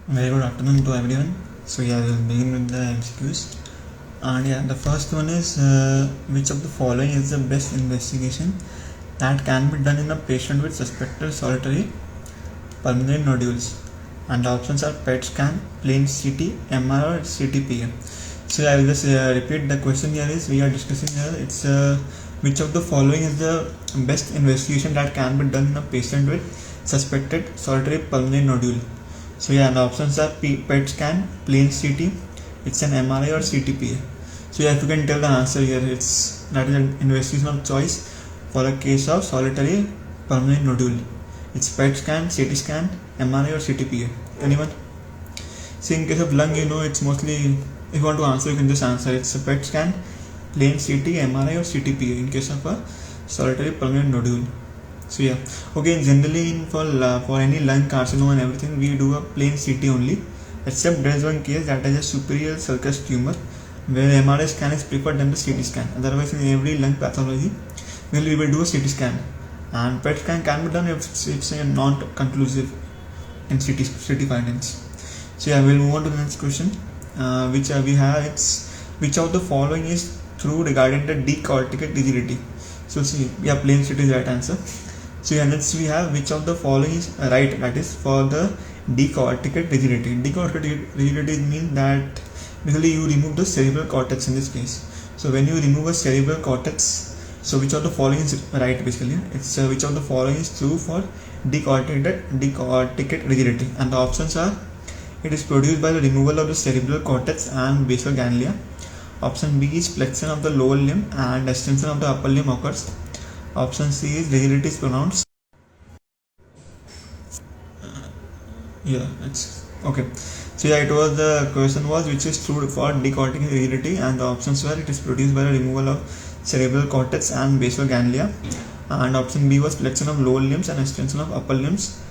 Very good afternoon to everyone. So we'll begin with the MCQs. And the first one is which of the following is the best investigation that can be done in a patient with suspected solitary pulmonary nodules? And the options are PET scan, plain CT, MR, or CTPA. So I will just repeat the question here is we are discussing here. It's which of the following is the best investigation that can be done in a patient with suspected solitary pulmonary nodule? So the options are PET scan, plain CT, it's an MRI or CTPA. So if you can tell the answer here, it's that is an investigation of choice for a case of solitary pulmonary nodule. It's PET scan, CT scan, MRI or CTPA. Anyone? See, in case of lung, it's mostly, if you want to answer, you can just answer. It's a PET scan, plain CT, MRI or CTPA in case of a solitary pulmonary nodule. So okay, generally for any lung carcinoma and everything, we do a plain CT only, except there is one case that is a superior sulcus tumor where MRI scan is preferred than the CT scan. Otherwise, in every lung pathology, we will do a CT scan, and PET scan can be done if it's non-conclusive in CT findings. So we'll move on to the next question, which we have. It's which of the following is true regarding the decorticate rigidity? So see, plain CT is the right answer. So next we have which of the following is right, that is for the decorticate rigidity. Decorticate rigidity means that basically you remove the cerebral cortex in this case. So when you remove a cerebral cortex, so which of the following is right basically? It's which of the following is true for decorticate rigidity, and the options are: it is produced by the removal of the cerebral cortex and basal ganglia. Option B is flexion of the lower limb and extension of the upper limb occurs. Option C is rigidity is pronounced. It's okay. So it was the question was which is true for decorticate rigidity, and the options were: it is produced by the removal of cerebral cortex and basal ganglia, and option B was flexion of lower limbs and extension of upper limbs,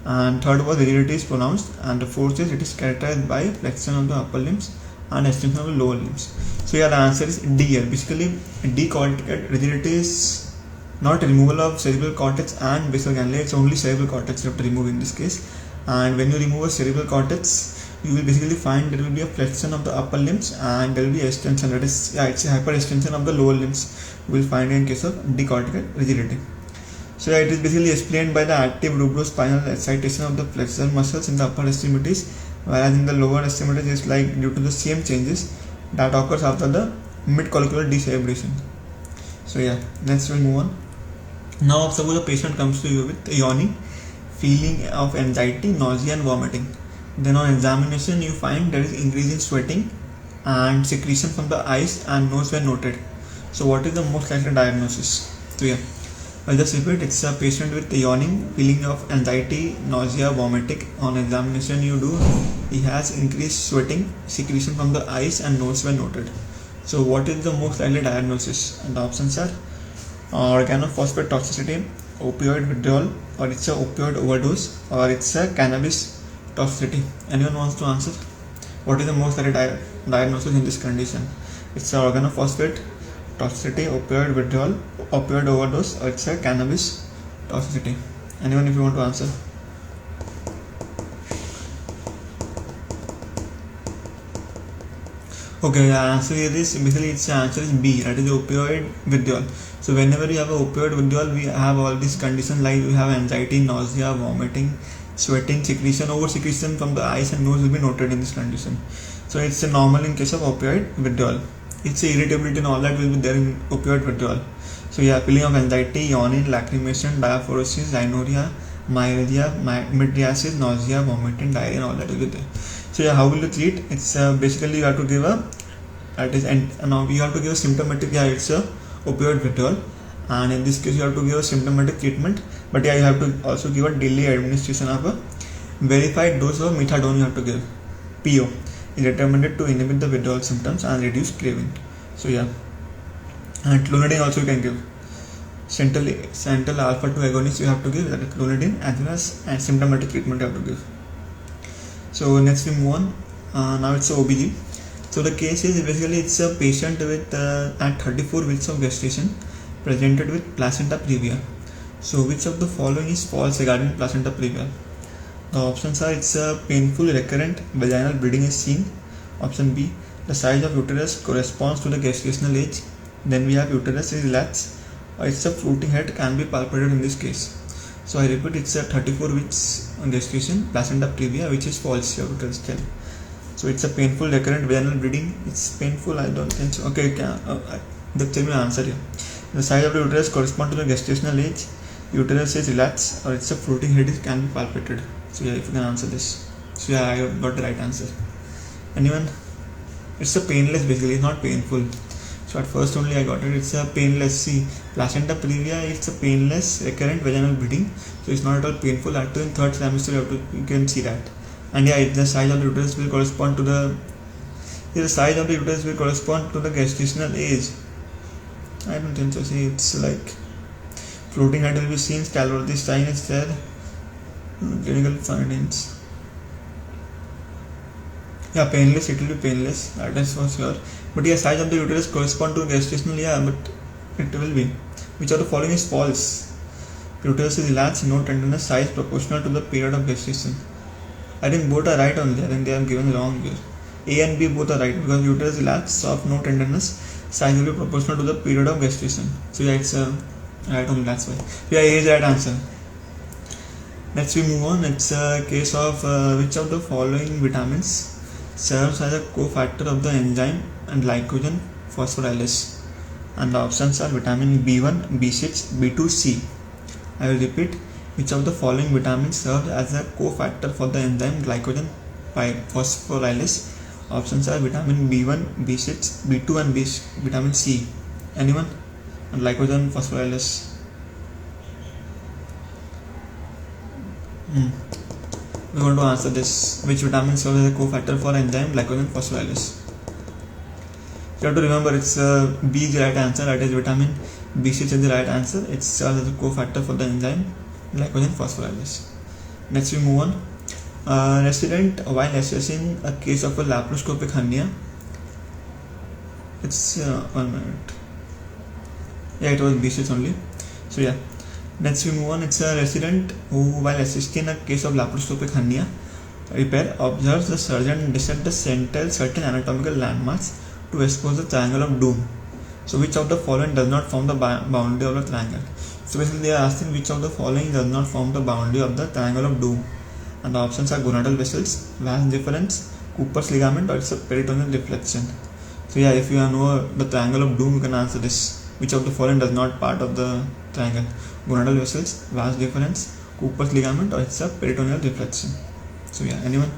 and third was rigidity is pronounced, and the fourth is it is characterized by flexion of the upper limbs and extension of the lower limbs. So the answer is D here. Basically, decorticate rigidity is not removal of cerebral cortex and basal ganglia, it's only cerebral cortex you have to remove in this case. And when you remove a cerebral cortex, you will basically find there will be a flexion of the upper limbs and there will be extension, that is it's a hyperextension of the lower limbs you will find in case of decorticate rigidity. So it is basically explained by the active rubrospinal excitation of the flexor muscles in the upper extremities, whereas in the lower extremities it's like due to the same changes that occurs after the mid-collicular decerebration. So let's move on. Now suppose a patient comes to you with yawning, feeling of anxiety, nausea and vomiting. Then on examination you find there is increase in sweating and secretion from the eyes and nose were noted. So what is the most likely diagnosis? So I'll just repeat, it's a patient with yawning, feeling of anxiety, nausea, vomiting. On examination he has increased sweating, secretion from the eyes and nose were noted. So what is the most likely diagnosis? And the options are organophosphate toxicity, opioid withdrawal, or it's a opioid overdose, or it's a cannabis toxicity. Anyone wants to answer? What is the most likely diagnosis in this condition? It's a organophosphate toxicity, opioid withdrawal, opioid overdose, or it's a cannabis toxicity. Anyone if you want to answer? Okay, the answer here is basically its answer is B, that is opioid withdrawal. So whenever you have a opioid withdrawal, we have all these conditions like we have anxiety, nausea, vomiting, sweating, secretion, over secretion from the eyes and nose will be noted in this condition. So it's a normal in case of opioid withdrawal. It's irritability and all that will be there in opioid withdrawal. So feeling of anxiety, yawning, lacrimation, diaphoresis, rhinorrhea, myalgia, mydriasis, nausea, vomiting, diarrhea and all that will be there. So how will you treat? It's basically you have to give now you have to give a symptomatic, it's a opioid withdrawal, and in this case you have to give a symptomatic treatment, but you have to also give a daily administration of a verified dose of methadone you have to give. PO is recommended to inhibit the withdrawal symptoms and reduce craving. So and clonidine also you can give. Central alpha 2 agonist you have to give, that is clonidine, as well as and symptomatic treatment you have to give. So next we move on. Now it's a OBG. So the case is basically it's a patient with at 34 weeks of gestation presented with placenta previa. So which of the following is false regarding placenta previa? The options are it's a painful recurrent vaginal bleeding is seen. Option B, the size of uterus corresponds to the gestational age. Then we have uterus is relaxed or it's a floating head can be palpated in this case. So I repeat, it's a 34 weeks gestation, placenta previa, which is false. Your uterus tell. So it's a painful recurrent vaginal bleeding. It's painful, I don't think so. Okay, just tell me the answer here. The size of the uterus corresponds to the gestational age. Uterus is relaxed or it's a floating head can be palpated. So yeah, if you can answer this. So yeah, I got the right answer. Anyone? It's a painless basically, it's not painful. So at first only I got it. It's a painless. See, placenta previa, it's a painless recurrent vaginal bleeding. So it's not at all painful. At in third trimester you can see that. And yeah, the size of the uterus will correspond to the size of the uterus will correspond to the gestational age. I don't think so. See, it's like floating head will be seen. Scalability sign is there. Clinical findings. Yeah, painless. It will be painless. That is for sure. But yeah, size of the uterus correspond to gestational. Yeah, but it will be. Which of the following is false? Uterus is relaxed, no tenderness, size proportional to the period of gestation. I think both are right only. I think they are given wrong here. A and B both are right because uterus is relaxed, soft, no tenderness, size will be proportional to the period of gestation. So yeah, it's right only. That's why. Yeah, A is the right answer. Next we move on. It's a case of which of the following vitamins serves as a cofactor of the enzyme and glycogen phosphorylase, and the options are vitamin B1, B6, B2, C. I will repeat, which of the following vitamins serves as a cofactor for the enzyme glycogen phosphorylase. Options are vitamin B1, B6, B2 and vitamin C. Anyone? And glycogen phosphorylase. We want to answer this. Which vitamin serves as a cofactor for enzyme glycogen phosphorylase? You have to remember it's B is the right answer. That is vitamin B6 is the right answer. It serves as a cofactor for the enzyme glycogen phosphorylase. Next we move on. Resident while assessing a case of a laparoscopic hernia. It's 1 minute. Yeah, it was B6 only. So yeah. Next we move on. It's a resident who, while assisting a case of laparoscopic hernia repair, observes the surgeon dissect the certain anatomical landmarks to expose the triangle of doom. So which of the following does not form the boundary of the triangle? So basically they are asking which of the following does not form the boundary of the triangle of doom, and the options are gonadal vessels, vas deferens, Cooper's ligament, or it's a peritoneal deflection. So yeah, if you know the triangle of doom, you can answer this. Which of the following does not part of the triangle? Gonadal vessels, vas deferens, Cooper's ligament, or it's a peritoneal deflection. So yeah, anyone?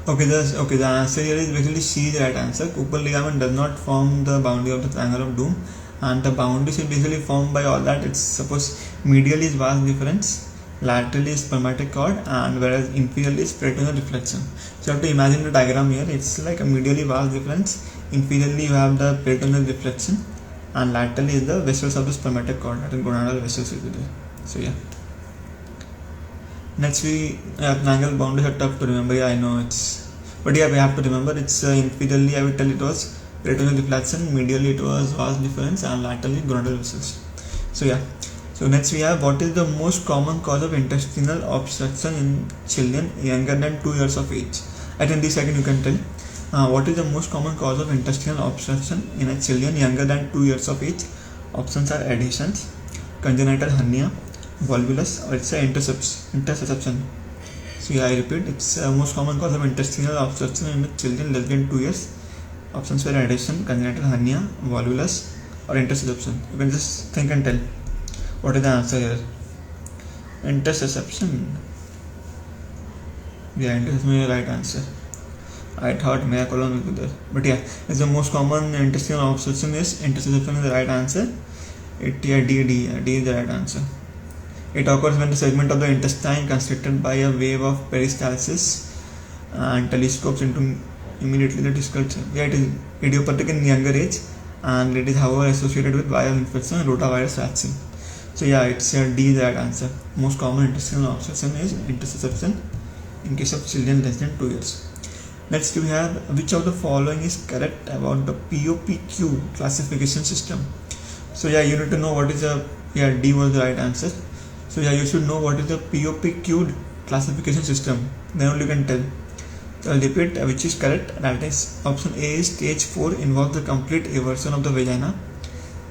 Okay, the answer here is basically C is the right answer. Cooper's ligament does not form the boundary of the triangle of doom, and the boundary is basically formed by all that. It's suppose medially is vas deferens, laterally is spermatic cord, and whereas inferiorly is peritoneal deflection. So you have to imagine the diagram here. It's like a medially vas deferens, inferiorly you have the peritoneal deflection, and laterally is the vessels of the spermatic cord, that is gonadal vessels will be there. So yeah. Next triangle boundaries are tough to remember. Yeah, I know it's, but yeah, we have to remember it's inferiorly I will tell it was peritoneal deflection, medially it was vas deferens, and laterally gonadal vessels. So yeah. So next we have, what is the most common cause of intestinal obstruction in children younger than 2 years of age? I think this second you can tell. What is the most common cause of intestinal obstruction in a children younger than 2 years of age? Options are adhesions, congenital hernia, volvulus, or it's a interception. So yeah, I repeat, it's most common cause of intestinal obstruction in the children less than 2 years. Options were adhesion, congenital hernia, volvulus, or interception. You can just think and tell. What is the answer here? Interception. Yeah, interception is the right answer. I thought mea colon will be there, but yeah, it's the most common intestinal obstruction is interception is the right answer. D is the right answer. It occurs when the segment of the intestine constricted by a wave of peristalsis and telescopes into immediately the discal. Yeah, it is idiopathic in younger age, and it is however associated with viral infection and rotavirus vaccine. So yeah, it's D is the right answer. Most common intestinal obstruction is interception in case of children less than 2 years. Next we have, which of the following is correct about the POPQ classification system? So yeah, you need to know what is a, yeah, D was the right answer. So yeah, you should know what is the POPQ classification system. Then only you can tell. So I'll repeat which is correct. That is option A is stage 4 involves the complete eversion of the vagina.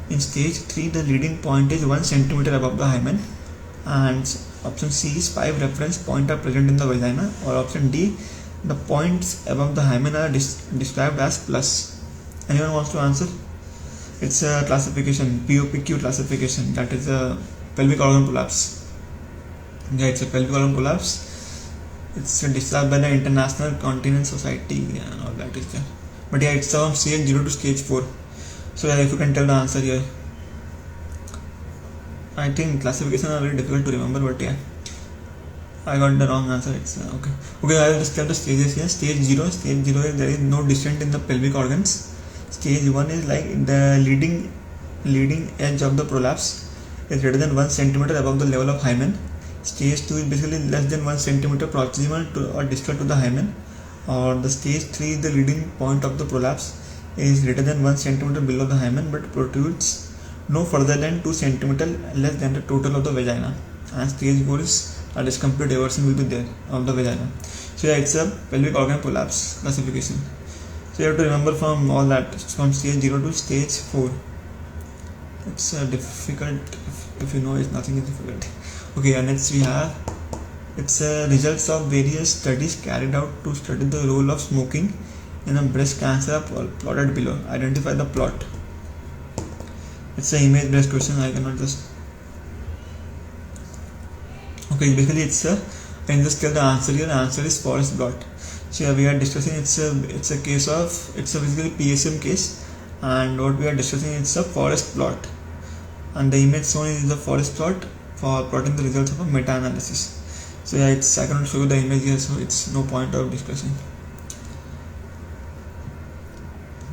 In stage 3, the leading point is 1 centimeter above the hymen. And option C is 5 reference points are present in the vagina. Or option D, the points above the hymen are described as plus. Anyone wants to answer? It's a classification, POPQ classification. That is a pelvic organ prolapse. Yeah, it's a pelvic organ prolapse. It's described by the International Continence Society and all that is there. But yeah, it's from stage 0 to stage 4. So yeah, if you can tell the answer here. I think classification are very difficult to remember, but yeah, I got the wrong answer. It's okay. Okay, I will just tell the stages here. Stage 0 is there is no descent in the pelvic organs. Stage 1 is like the leading edge of the prolapse is greater than 1 centimeter above the level of hymen. Stage 2 is basically less than 1 centimeter proximal to or distal to the hymen. Or the stage 3 is the leading point of the prolapse is greater than 1 centimeter below the hymen but protrudes no further than 2 centimeter less than the total of the vagina. And stage 4 is a discomplete eversion will be there of the vagina. So yeah, it's a pelvic organ prolapse classification. So you have to remember from all that, from stage 0 to stage 4. It's difficult if you know it's nothing is difficult. Okay, and next we have it's results of various studies carried out to study the role of smoking in a breast cancer plotted below. Identify the plot. It's an image based question. I cannot just. Okay, basically it's a. I can just tell the answer here. The answer is forest plot. So yeah, we are discussing it's a case of it's a basically PSM case, and what we are discussing is a forest plot, and the image shown is the forest plot for plotting the results of a meta-analysis. So yeah, I cannot show you the image here, so it's no point of discussing.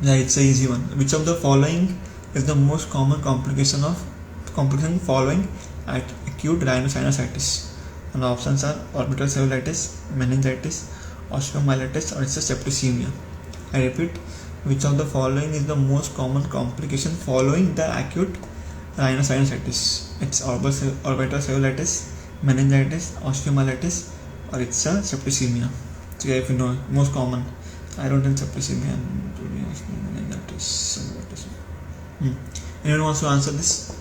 Yeah, it's a easy one. Which of the following is the most common complication following at acute rhinosinusitis? And the options are orbital cellulitis, meningitis, osteomyelitis, or it's a septicemia. I repeat, which of the following is the most common complication following the acute rhinosinusitis? It's orbital cellulitis, meningitis, osteomyelitis, or it's a septicemia. So yeah, if you know, most common. I don't think septicemia and meningitis. Anyone wants to answer this?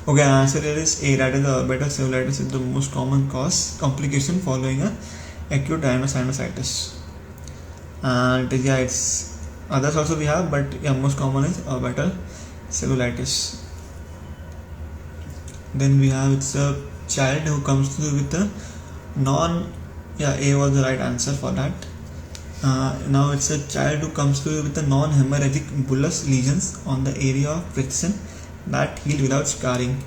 Okay, answer here is A. That is the orbital cellulitis is the most common complication following a acute rhinosinusitis. And yeah, it's others also we have, but yeah, most common is orbital cellulitis. Then we have it's a child who comes to with a A was the right answer for that. Now it's a child who comes to with a non-hemorrhagic bullous lesions on the area of friction that heal without scarring.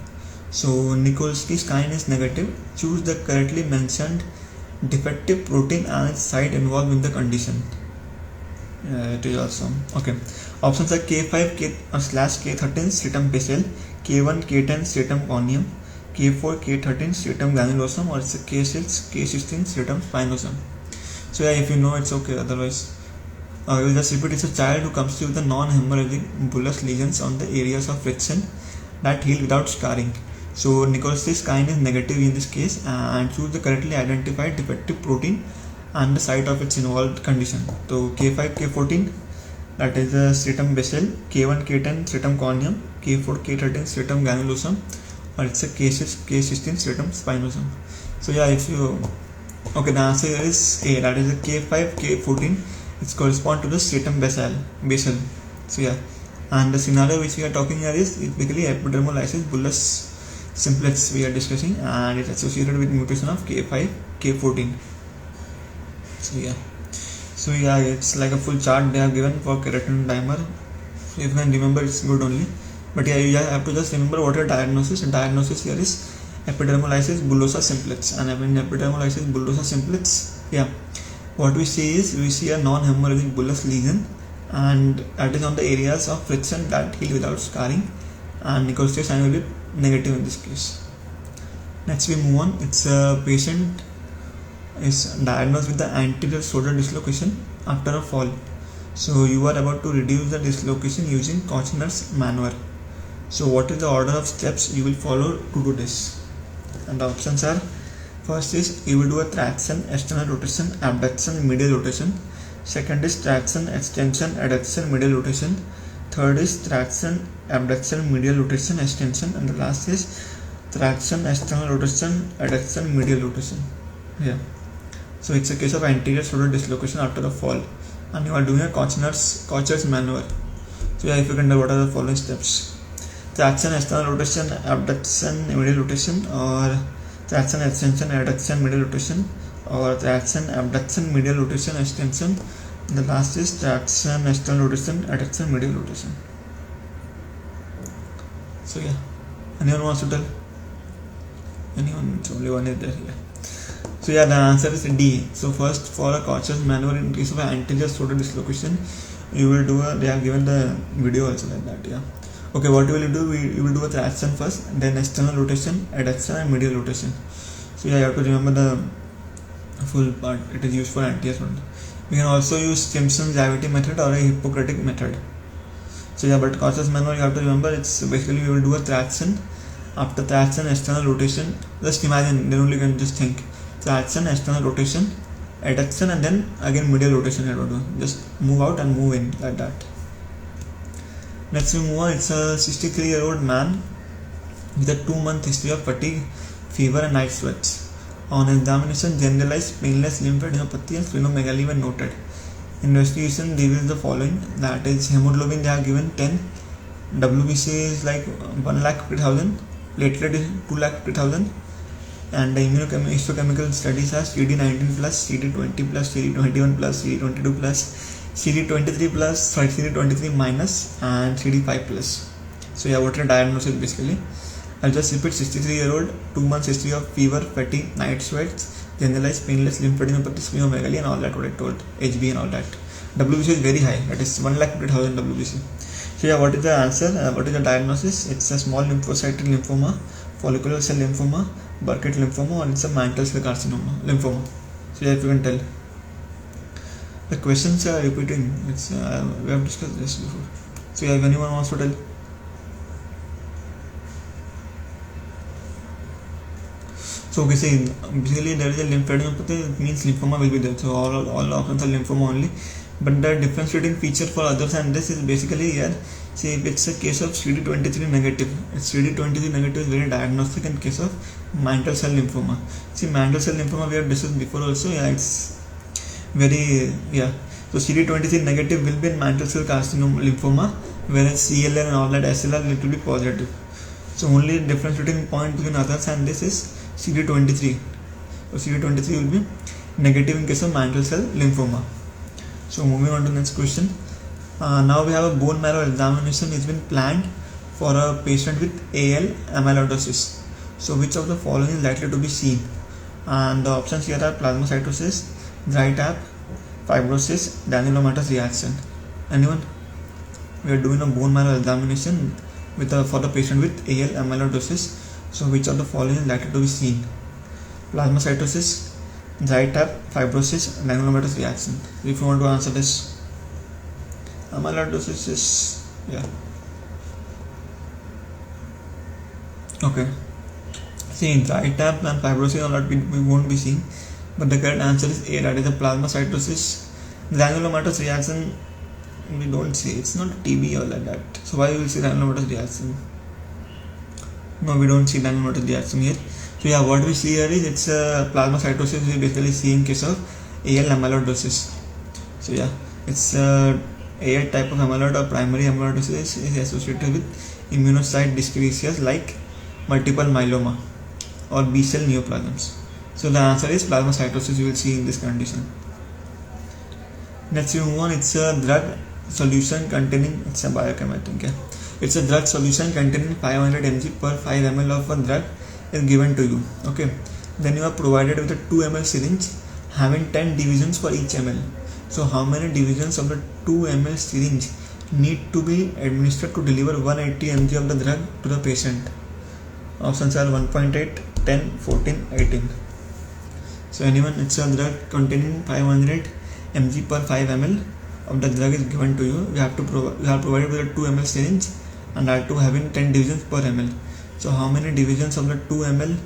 So Nikolsky's kind is negative. Choose the correctly mentioned defective protein and its site involved in the condition. It is also okay. Options are K5/K13 stratum basal, K1 K10 stratum corneum, K4 K13 stratum granulosum, or it's a K6 K16 stratum spinosum. So yeah, if you know it's okay, otherwise I will just repeat. It's a child who comes to with a non-hemorrhagic bullous lesions on the areas of friction that heal without scarring. So Nikolsky's kind is negative in this case, and choose the correctly identified defective protein and the site of its involved condition. So K5 K14, that is the stratum basal, K1 K10 stratum corneum, K4 K13 stratum granulosum, or it's a K6 K16 stratum spinosum. So yeah, if you okay, the answer is A. That is a K5 K14. It's correspond to the stratum basal. So yeah, and the scenario which we are talking here is basically epidermolysis bullous simplex we are discussing, and it's associated with mutation of K5 K14. So yeah, it's like a full chart they have given for keratin dimer. So if you can remember, it's good only. But yeah, you have to just remember what your diagnosis. And diagnosis here is epidermolysis bullosa simplex. And in epidermolysis bullosa simplex, yeah, what we see is we see a non-hemorrhagic bullous lesion, and that is on the areas of friction that heal without scarring. And Nikolsky's sign will be negative in this case. Next we move on. It's a patient is diagnosed with the anterior shoulder dislocation after a fall. So you are about to reduce the dislocation using Kochner's maneuver. So what is the order of steps you will follow to do this? And the options are: first is you will do a traction, external rotation, abduction, medial rotation. Second is traction, extension, adduction, medial rotation. Third is traction, abduction, medial rotation, extension. And the last is traction, external rotation, adduction, medial rotation. Yeah. So it's a case of anterior shoulder dislocation after a fall, and you are doing a Kocher's maneuver. So yeah, if you can do what are the following steps: traction, external rotation, abduction, medial rotation, or traction, extension, adduction, medial rotation, or traction, abduction, medial rotation, extension. And the last is traction, external rotation, adduction, medial rotation. So yeah, anyone wants to tell? Anyone? It's only one is there. Yeah. So yeah, the answer is D. So first, for a Kocher's maneuver in case of an anterior shoulder dislocation, you will do a, they have given the video also like that. Yeah. Okay, what you will do? You will do a traction first, then external rotation, adduction, and medial rotation. So yeah, you have to remember the full part. It is used for anterior shoulder. We can also use Simpson-Javiti method or a Hippocratic method. So yeah, but Kocher's maneuver, you have to remember, it's basically you will do a traction. After traction, external rotation. Just imagine, then only you can just think. Traction, external rotation, adduction, and then again medial rotation. I don't know. Just move out and move in like that. Next we move on. It's a 63-year-old man with a 2-month history of fatigue, fever, and night sweats. On examination, generalized painless lymphadenopathy and splenomegaly were noted. Investigation reveals the following: that is, hemoglobin they have given 10, WBC is like 1,50,000, platelet is 2,50,000, and the immunohistochemical studies are CD19 plus, CD20 plus, CD21 plus, CD22 plus, CD23 plus, sorry, CD23 minus, and CD5 plus. So yeah, what are the diagnosis basically? I'll just repeat: 63-year-old, 2 months history of fever, fatigue, night sweats, generalized painless lymphadenopathy, splenomegaly, and all that what I told, HB and all that. WBC is very high, that is 1,50,000 WBC. So yeah, what is the answer? What is the diagnosis? It's a small lymphocytic lymphoma, follicular cell lymphoma, Burkitt lymphoma, or it's a mantle cell carcinoma lymphoma. So yeah, if you can tell. The questions are repeating. It's we have discussed this before. So yeah, if anyone wants to tell. So okay, see, basically there is a lymphadenopathy, it means lymphoma will be there. So all options are lymphoma only. But the differentiating feature for others and this is basically here. See, if it's a case of CD23 negative, CD23 negative is very diagnostic in case of mantle cell lymphoma. See, mantle cell lymphoma we have discussed before also. Yeah, it's very, yeah. So CD23 negative will be in mantle cell carcinoma lymphoma, whereas CLL and all that SLR will be positive. So only differentiating point between others and this is CD23. So CD23 will be negative in case of mantle cell lymphoma. So moving on to the next question. Now we have a bone marrow examination is been planned for a patient with AL amyloidosis. So which of the following is likely to be seen? And the options here are plasmacytosis, dry tap, fibrosis, granulomatous reaction. Anyone? We are doing a bone marrow examination for the patient with AL amyloidosis. So which of the following is likely to be seen? Plasmacytosis, dry tap, fibrosis, granulomatous reaction. If you want to answer this, amyloidosis is, yeah. Okay. See, dry tap and fibrosis are not we won't be seeing, but the correct answer is A, that is a plasmacytosis. Granulomatous reaction we don't see. It's not TB or like that. So why we will see granulomatous reaction? No, we don't see granulomatous reaction here. So yeah, what we see here is it's a plasmacytosis we basically see in case of AL amyloidosis. So yeah, it's AL type of amyloid or primary amyloidosis is associated with immunocyte dyscrasias like multiple myeloma or B cell neoplasms. So the answer is plasmacytosis you will see in this condition. Next we move on. It's a drug solution containing, it's a biochem I think, yeah. It's a drug solution containing 500 mg per 5 ml of a drug is given to you. Okay, then you are provided with a 2 ml syringe having 10 divisions for each ml. So how many divisions of the 2 ml syringe need to be administered to deliver 180 mg of the drug to the patient? Options are 1.8, 10, 14, 18. So anyone, it's a drug containing 500 mg per 5 ml of the drug is given to you. You are provided with a 2 ml syringe and are to having 10 divisions per ml. So how many divisions of the 2 ml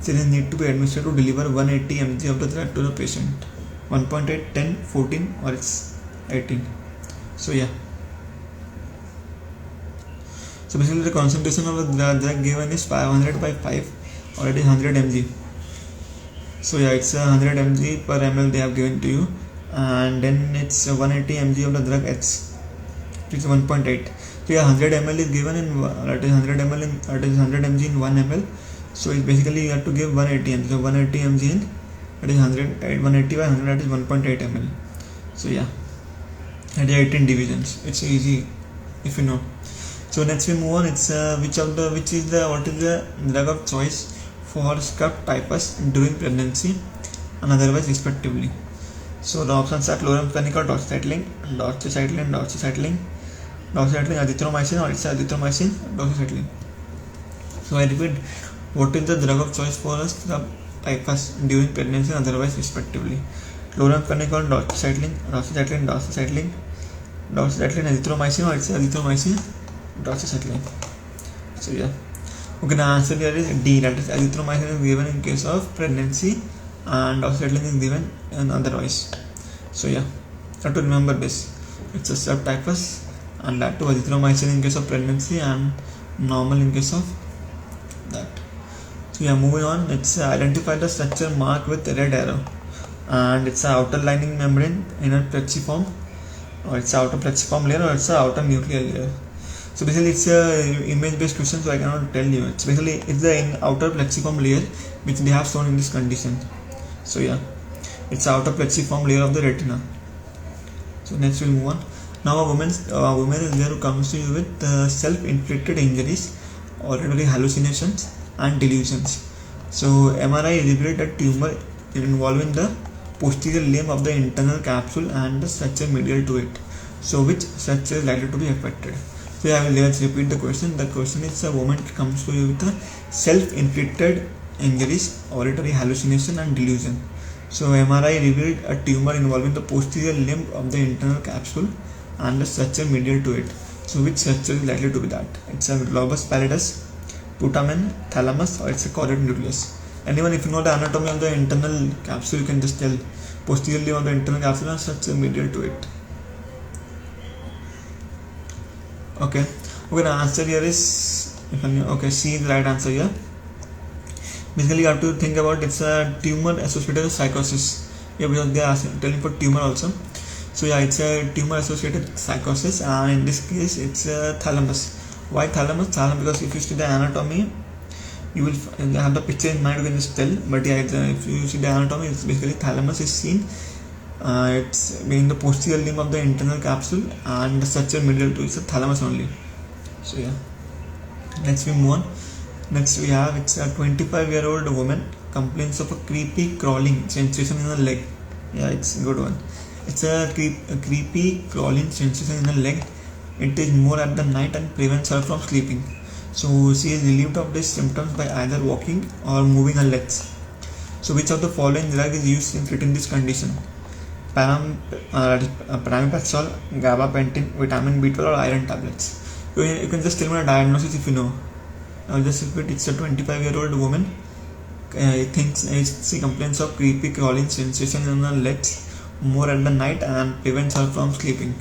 syringe need to be administered to deliver 180 mg of the drug to the patient. 1.8, 10, 14 or it's 18. So yeah. So basically the concentration of the drug given is 500 by 5 or it is 100 mg. So yeah, it's 100 mg per ml they have given to you, and then it's 180 mg of the drug X, which is 1.8. So yeah, 100 ml is given in that is 100 ml in that is 100 mg in 1 ml. So it's basically you have to give 180 mg. So 180 mg in that is 180 by 100, that is 1.8 ml. So yeah, that is 18 divisions. It's easy if you know. So next we move on. It's what is the drug of choice for scuff typhus during pregnancy and otherwise respectively. So the options are chloramphenicol, doxycycline, azithromycin, or it's azithromycin, doxycycline. So I repeat, what is the drug of choice for scuff typhus during pregnancy and otherwise respectively? Chloramphenicol, doxycycline, azithromycin, or it's azithromycin, doxycycline. So yeah. Okay, the answer here is D, that is azithromycin is given in case of pregnancy and doxycycline is given in otherwise. So yeah, have to remember this. It's a scuff typhus, and that too azithromycin in case of pregnancy and normal in case of that. So yeah, moving on. It's identify the structure marked with red arrow, and it's an outer lining membrane, inner plexiform, or it's outer plexiform layer, or it's an outer nuclear layer. So basically it's a image based question, so I cannot tell you. It's the outer plexiform layer which they have shown in this condition. So yeah, it's the outer plexiform layer of the retina. So next we'll move on. Now a woman is there who comes to you with self-inflicted injuries, auditory hallucinations and delusions. So MRI revealed a tumor involving the posterior limb of the internal capsule and the structure medial to it. So which structure is likely to be affected? So yeah, let's repeat the question. The question is, a woman comes to you with a self-inflicted injuries, auditory hallucination and delusion. So MRI revealed a tumor involving the posterior limb of the internal capsule and the structure medial to it. So which structure is likely to be that? It's a globus pallidus, putamen, thalamus, or it's a choroid nucleus. Anyone, if you know the anatomy of the internal capsule, you can just tell posterior limb of the internal capsule and structure medial to it. Okay, the answer here is C is the right answer here. Basically you have to think about it's a tumor associated with psychosis. Yeah, because they are telling for tumor also. So yeah, it's a tumor associated with psychosis, and in this case it's a thalamus. Why thalamus? Because if you see the anatomy, you will have the picture in mind, you can just tell. But yeah, if you see the anatomy, it's basically thalamus is seen. It's being the posterior limb of the internal capsule and the structure medial to it's a thalamus only. So yeah, next we move on. Next we have, it's a 25-year-old woman complains of a creepy crawling sensation in her leg. Yeah, it's a good one. It's a creepy crawling sensation in her leg. It is more at the night and prevents her from sleeping. So she is relieved of these symptoms by either walking or moving her legs. So which of the following drug is used in treating this condition? Pramipexole, gabapentin, vitamin B12 or iron tablets. You can just tell me a diagnosis if you know. I'll just repeat. It's a 25-year-old woman. She complains of creepy crawling sensation in her legs more at the night and prevents her from sleeping.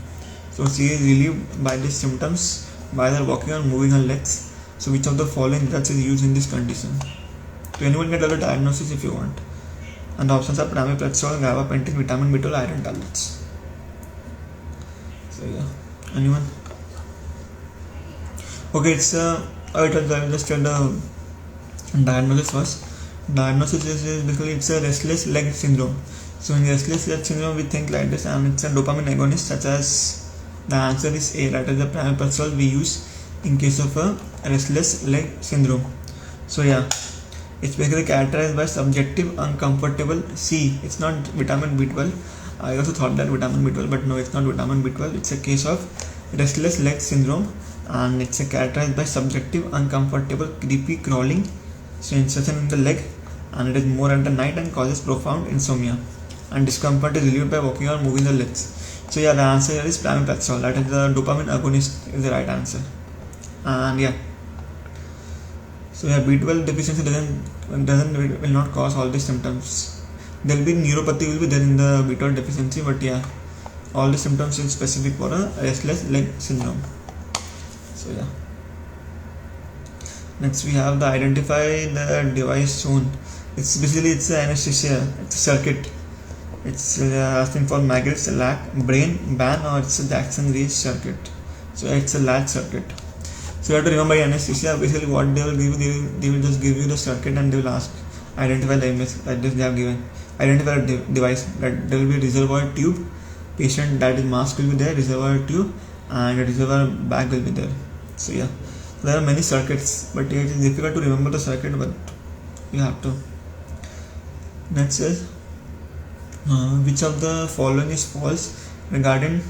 So she is relieved by these symptoms by either walking or moving her legs. So which of the following drugs is used in this condition? So anyone can tell a diagnosis if you want. And the options are pramipexole, gabapentin, vitamin B12, iron tablets. So yeah, anyone? Okay, it's I will just tell the diagnosis first. Diagnosis is basically it's a restless leg syndrome. So in restless leg syndrome we think like this, and it's a dopamine agonist, such as the answer is A, that is the pramipexole we use in case of a restless leg syndrome. So yeah, it's basically characterized by subjective uncomfortable. C, it's not vitamin B12. I also thought that vitamin B12, but no, it's not vitamin B12. It's a case of restless leg syndrome, and it's characterized by subjective uncomfortable creepy crawling sensation in the leg, and it is more at the night and causes profound insomnia, and discomfort is relieved by walking or moving the legs. So yeah, the answer here is pramipexole, that is the dopamine agonist is the right answer. And yeah, so yeah, B12 deficiency doesn't will not cause all these symptoms. There will be neuropathy will be there in the beta deficiency, but yeah, all the symptoms is specific for a restless leg syndrome. So yeah. Next we have the identify the device shown. It's basically it's an anesthesia, it's a circuit. It's asking for Maggot's lac, brain, ban, or it's a Jackson Reach circuit. So it's a latch circuit. So you have to remember anesthesia. Basically, what they will give you, they will just give you the circuit and they will ask identify the image that they have given. Identify the device. That there will be reservoir tube. Patient that is mask will be there. Reservoir tube and a reservoir bag will be there. So yeah, so there are many circuits, but it is difficult to remember the circuit. But you have to. Next is. Which of the following is false regarding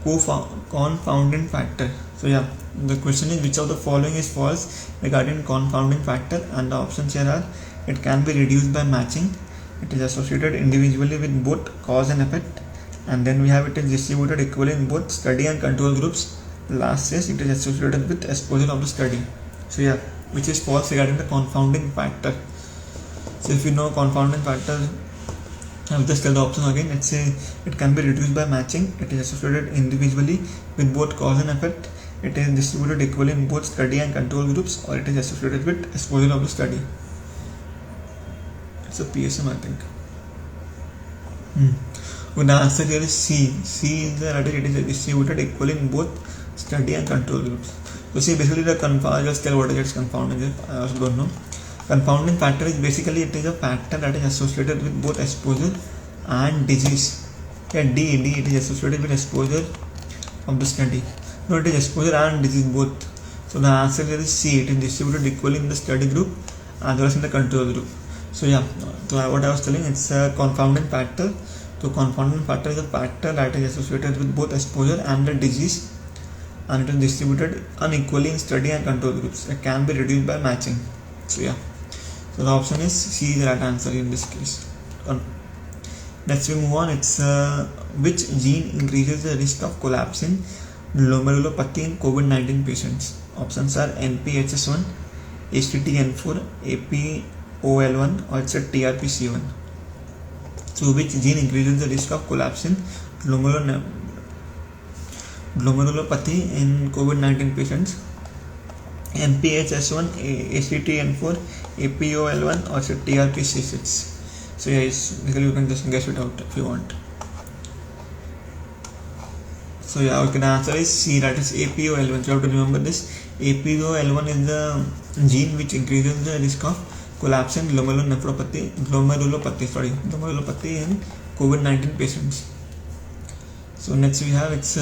confounding factor? So yeah, the question is which of the following is false regarding confounding factor, and the options here are: it can be reduced by matching, it is associated individually with both cause and effect, and then we have it is distributed equally in both study and control groups. Last says it is associated with exposure of the study. So yeah, which is false regarding the confounding factor. So if you know confounding factor, I'll just tell the option again. Let's say it can be reduced by matching, it is associated individually with both cause and effect, it is distributed equally in both study and control groups, or it is associated with exposure of the study. It's a PSM, I think. Well, the answer here is C. C is the it is distributed equally in both study and control groups. So see, basically the I'll just tell what is confounding. I also don't know. Confounding factor is basically it is a factor that is associated with both exposure and disease. Yeah, D it is associated with exposure of the study. No, it is exposure and disease both. So the answer here is C. It is distributed equally in the study group as well as in the control group. So yeah, so what I was telling, it's a confounding factor. So confounding factor is a factor that is associated with both exposure and the disease, and it is distributed unequally in study and control groups. It can be reduced by matching. So yeah. So the option is C is the right answer in this case. Next we move on. It's which gene increases the risk of collapsing glomerulopathy in COVID-19 patients? Options are NPHS1, HTTN4, APOL1, or it's a TRPC1. So which gene increases the risk of collapsing glomerulopathy in COVID-19 patients? NPHS1, HTTN4, APOL1, or TRPC6. So yeah, basically you can just guess it out if you want. So yeah, okay, the answer is C, that is APOL1. So you have to remember this. APOL1 is the gene which increases the risk of collapsing glomerulopathy in COVID-19 patients. So next we have it's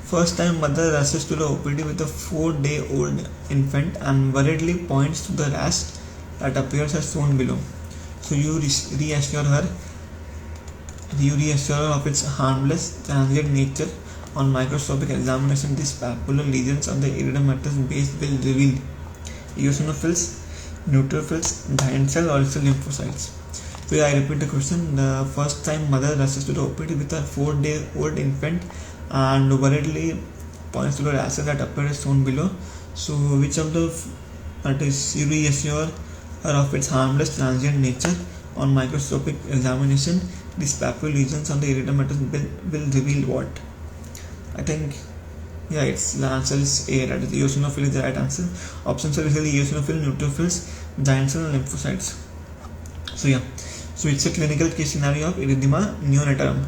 first time mother rushes to the OPD with a 4-day-old infant and worriedly points to the rash that appears as shown below. So you reassure her of its harmless transient nature. On microscopic examination, these papular lesions on the erythematous base will reveal eosinophils, neutrophils, giant cell, or lymphocytes. So yeah, I repeat the question. The first time mother rushes to the OPD with a 4-day-old infant and worriedly points to the rashes that appear as shown below. So which of the that is you reassure her of its harmless transient nature. On microscopic examination, these papular lesions on the erythematous will reveal what? I think yeah, it's the answer is A, that is eosinophil is the right answer. Options are basically eosinophil, neutrophils, giant cell, and lymphocytes. So yeah, so it's a clinical case scenario of erythema neonatorum.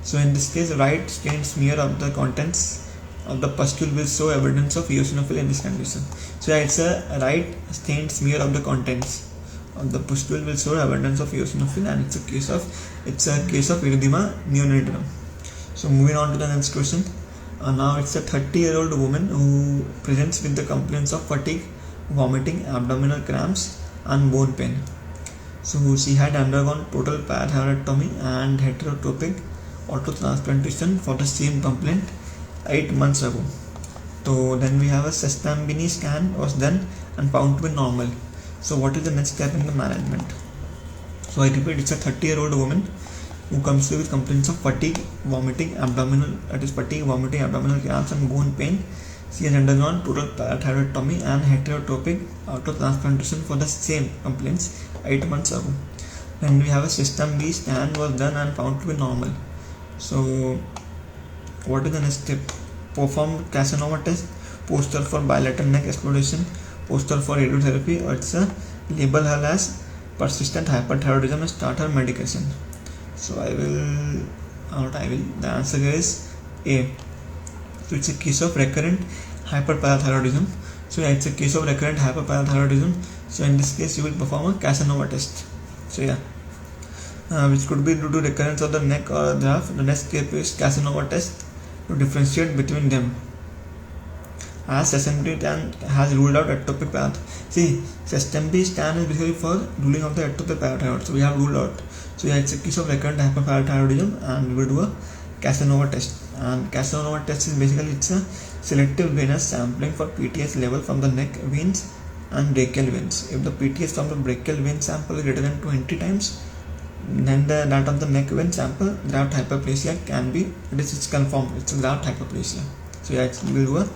So in this case, right stained smear of the contents of the pustule will show evidence of eosinophil in this condition. So yeah, it's a right stained smear of the contents of the pustule will show evidence of eosinophil, and it's a case of erythema neonatorum. So moving on to the next question. Now it's a 30-year-old woman who presents with the complaints of fatigue, vomiting, abdominal cramps, and bone pain. So she had undergone total parathyroidectomy and heterotopic autotransplantation for the same complaint 8 months ago. So then we have a Sestambini scan was done and found to be normal. So what is the next step in the management? So I repeat, it's a 30-year-old woman who comes to with complaints of fatigue, vomiting, abdominal cramps, and bone pain. She has undergone total parathyroidectomy and heterotopic autotransplantation for the same complaints 8 months ago. Then we have a system B scan was done and found to be normal. So what is the next step? Perform Casanova test, poster for bilateral neck exploration, poster for radiotherapy, or it's a label her as persistent hyperthyroidism and start her medication. So the answer here is A. So it's a case of recurrent hyperparathyroidism. So yeah, it's a case of recurrent hyperparathyroidism. So in this case you will perform a Casanova test. So yeah, which could be due to recurrence of the neck or graft. The next step is Casanova test to differentiate between them. As SMT has ruled out ectopic parathyroid. See, SMT scan is basically for ruling out the ectopic parathyroid. So we have ruled out. So yeah, it's a case of recurrent hyperparathyroidism, and we will do a Casanova test. And Casanova test is basically it's a selective venous sampling for PTH level from the neck veins and brachial veins. If the PTH from the brachial vein sample is greater than 20 times, then that of the neck vein sample, graft hyperplasia can be, it's confirmed, it's a graft hyperplasia. So yeah, we will do a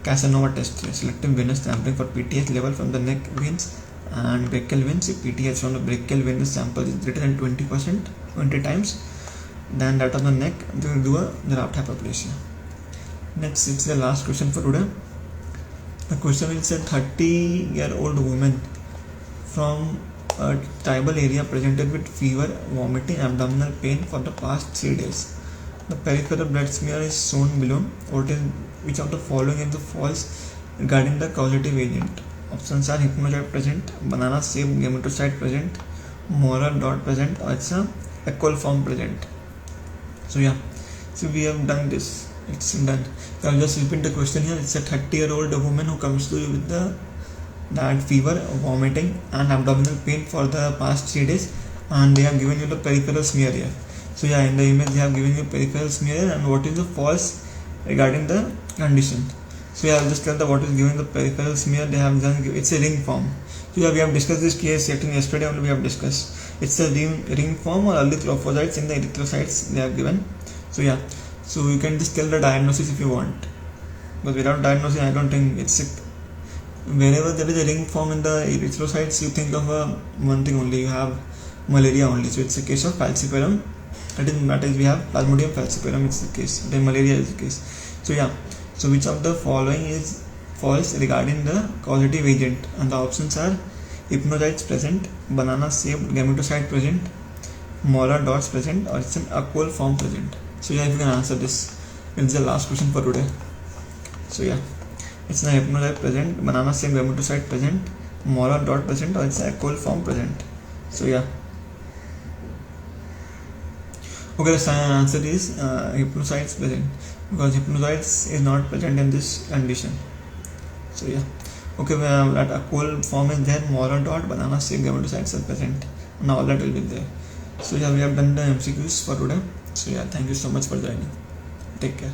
Casanova test here, selective venous sampling for PTH level from the neck veins and brachial veins. If PTH from the brachial venous sample is greater than 20 times, then that of the neck, we will do a graft hyperplasia. Next, it's the last question for today. The question is a 30-year-old woman from a tribal area presented with fever, vomiting, abdominal pain for the past 3 days. The peripheral blood smear is shown below. Which of the following is the false regarding the causative agent? Options are hypnocyte present, banana shaped gametocyte present, Maurer dot present, or it's a Ecole form present. So yeah, so we have done this. It's done. So I'll just repeat the question here. It's a 30-year-old woman who comes to you with that fever, vomiting, and abdominal pain for the past 3 days, and they have given you the peripheral smear here. So yeah, in the image they have given you peripheral smear and what is the false regarding the condition. So yeah, I'll just tell what is given the peripheral smear. They have done, it's a ring form. So yeah, we have discussed this case yesterday only we have discussed. It's a ring form or early trophocytes in the erythrocytes they have given. So yeah, so you can just tell the diagnosis if you want, but without diagnosis I don't think it's sick. Whenever there is a ring form in the erythrocytes, you think of one thing only, you have malaria only. So it's a case of falciparum. That is we have Plasmodium falciparum, it's the case. Then malaria is the case. So yeah, so which of the following is false regarding the causative agent? And the options are hypnocytes present, banana shaped gametocyte present, Maurer dots present, or it's an Ecole form present. So yeah, if you can answer this, it's the last question for today. So yeah, it's an hypnocyte present, banana shaped gametocyte present, Maurer dot present, or it's an Ecole form present. So yeah. Okay, the answer is hypnocytes present, because hypnocytes is not present in this condition. So yeah, okay, that Ecole form is there, Maurer dot, banana shaped gametocytes are present. Now all that will be there. So yeah, we have done the MCQs for today. So yeah, thank you so much for joining. Take care.